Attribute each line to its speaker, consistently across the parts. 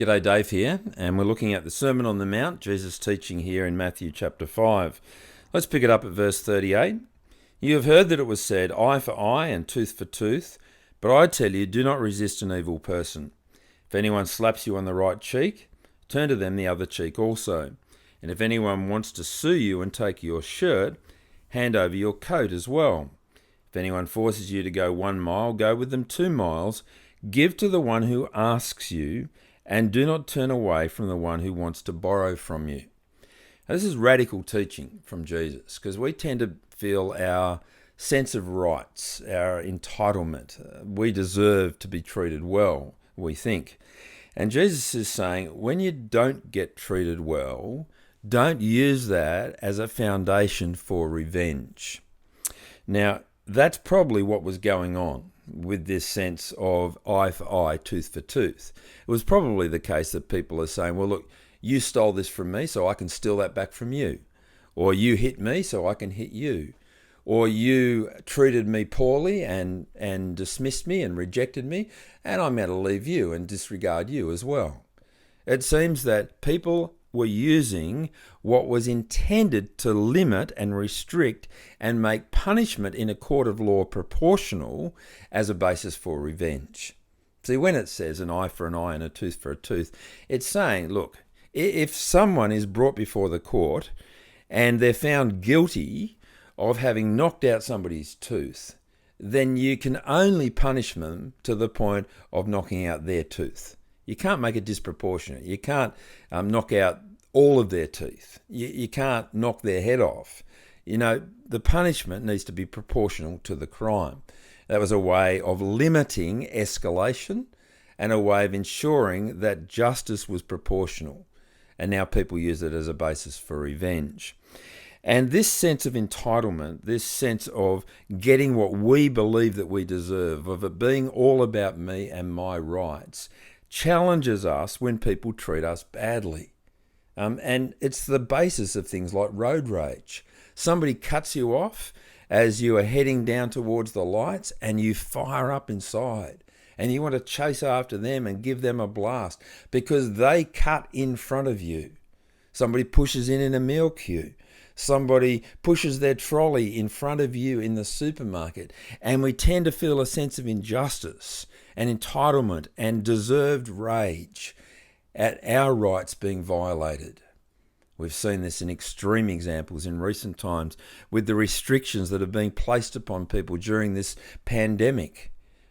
Speaker 1: G'day, Dave here, and we're looking at the Sermon on the Mount, Jesus' teaching here in Matthew chapter 5. Let's pick it up at verse 38. You have heard that it was said, eye for eye and tooth for tooth, but I tell you, do not resist an evil person. If anyone slaps you on the right cheek, turn to them the other cheek also. And if anyone wants to sue you and take your shirt, hand over your coat as well. If anyone forces you to go 1 mile, go with them 2 miles. Give to the one who asks you, and do not turn away from the one who wants to borrow from you. Now, this is radical teaching from Jesus, because we tend to feel our sense of rights, our entitlement. We deserve to be treated well, we think. And Jesus is saying, when you don't get treated well, don't use that as a foundation for revenge. Now, that's probably what was going on with this sense of eye for eye, tooth for tooth. It was probably the case that people are saying, well, look, you stole this from me, so I can steal that back from you. Or you hit me, so I can hit you. Or you treated me poorly and dismissed me and rejected me, and I'm going to leave you and disregard you as well. It seems that people were using what was intended to limit and restrict and make punishment in a court of law proportional as a basis for revenge. See, when it says an eye for an eye and a tooth for a tooth, it's saying, look, if someone is brought before the court and they're found guilty of having knocked out somebody's tooth, then you can only punish them to the point of knocking out their tooth. You can't make it disproportionate. You can't knock out all of their teeth. You can't knock their head off. You know, the punishment needs to be proportional to the crime. That was a way of limiting escalation and a way of ensuring that justice was proportional. And now people use it as a basis for revenge. And this sense of entitlement, this sense of getting what we believe that we deserve, of it being all about me and my rights, challenges us when people treat us badly. And it's the basis of things like road rage. Somebody cuts you off as you are heading down towards the lights and you fire up inside and you want to chase after them and give them a blast because they cut in front of you. Somebody pushes in a meal queue. Somebody pushes their trolley in front of you in the supermarket, and we tend to feel a sense of injustice and entitlement and deserved rage at our rights being violated. We've seen this in extreme examples in recent times with the restrictions that have been placed upon people during this pandemic.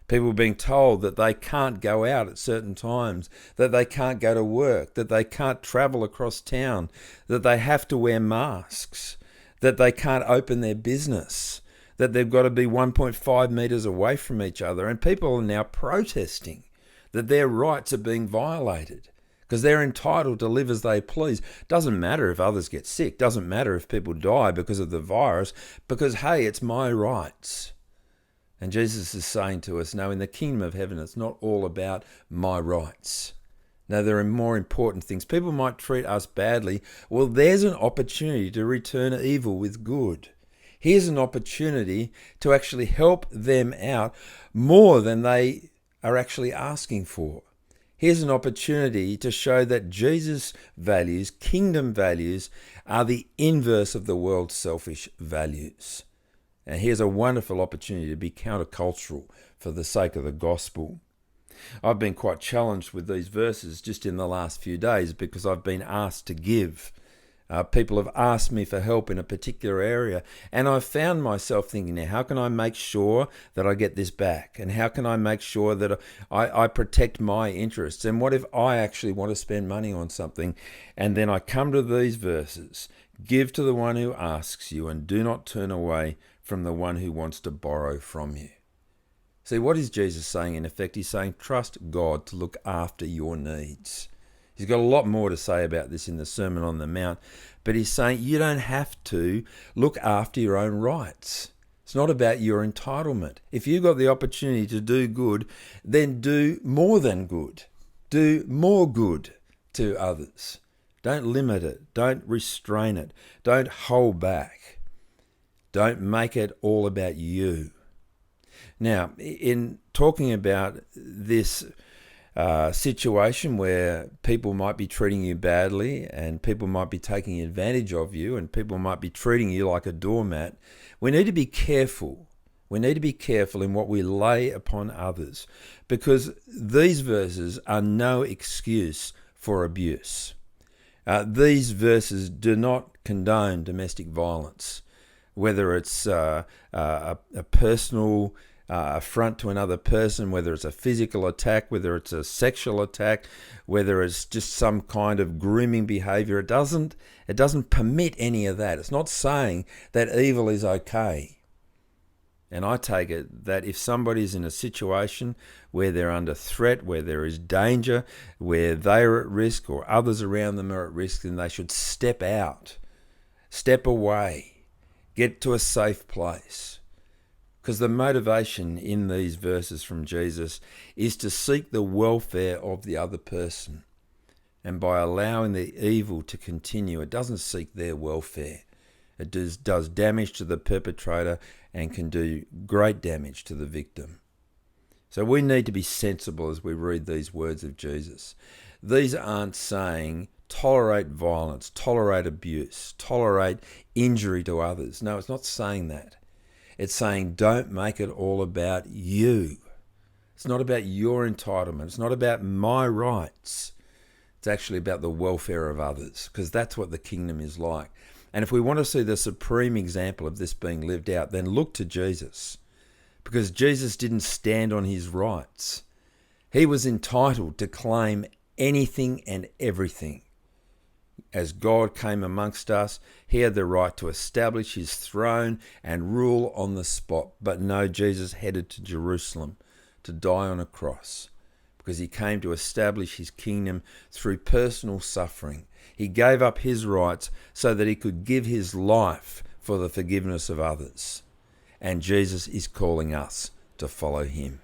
Speaker 1: People being told that they can't go out at certain times, that they can't go to work, that they can't travel across town, that they have to wear masks, that they can't open their business, that they've got to be 1.5 metres away from each other. And people are now protesting that their rights are being violated because they're entitled to live as they please. Doesn't matter if others get sick, doesn't matter if people die because of the virus, because, hey, it's my rights. And Jesus is saying to us, no, in the kingdom of heaven, it's not all about my rights. No, there are more important things. People might treat us badly. Well, there's an opportunity to return evil with good. Here's an opportunity to actually help them out more than they are actually asking for. Here's an opportunity to show that Jesus' values, kingdom values, are the inverse of the world's selfish values. And here's a wonderful opportunity to be countercultural for the sake of the gospel. I've been quite challenged with these verses just in the last few days because I've been asked to give. People have asked me for help in a particular area, and I've found myself thinking, now, how can I make sure that I get this back? And how can I make sure that I protect my interests? And what if I actually want to spend money on something? And then I come to these verses, give to the one who asks you, and do not turn away from the one who wants to borrow from you. See, what is Jesus saying in effect? He's saying, trust God to look after your needs. He's got a lot more to say about this in the Sermon on the Mount, but he's saying you don't have to look after your own rights. It's not about your entitlement. If you've got the opportunity to do good, then do more than good. Do more good to others. Don't limit it. Don't restrain it. Don't hold back. Don't make it all about you. Now, in talking about this situation where people might be treating you badly and people might be taking advantage of you and people might be treating you like a doormat, we need to be careful. We need to be careful in what we lay upon others, because these verses are no excuse for abuse. These verses do not condone domestic violence, whether it's a personal affront to another person, whether it's a physical attack, whether it's a sexual attack, whether it's just some kind of grooming behavior. It doesn't permit any of that. It's not saying that evil is okay. And I take it that if somebody's in a situation where they're under threat, where there is danger, where they're at risk or others around them are at risk, then they should step out, step away, get to a safe place. Because the motivation in these verses from Jesus is to seek the welfare of the other person. And by allowing the evil to continue, it doesn't seek their welfare. It does damage to the perpetrator and can do great damage to the victim. So we need to be sensible as we read these words of Jesus. These aren't saying tolerate violence, tolerate abuse, tolerate injury to others. No, it's not saying that. It's saying don't make it all about you. It's not about your entitlement. It's not about my rights. It's actually about the welfare of others, because that's what the kingdom is like. And if we want to see the supreme example of this being lived out, then look to Jesus, because Jesus didn't stand on his rights. He was entitled to claim anything and everything. As God came amongst us, he had the right to establish his throne and rule on the spot. But no, Jesus headed to Jerusalem to die on a cross, because he came to establish his kingdom through personal suffering. He gave up his rights so that he could give his life for the forgiveness of others. And Jesus is calling us to follow him.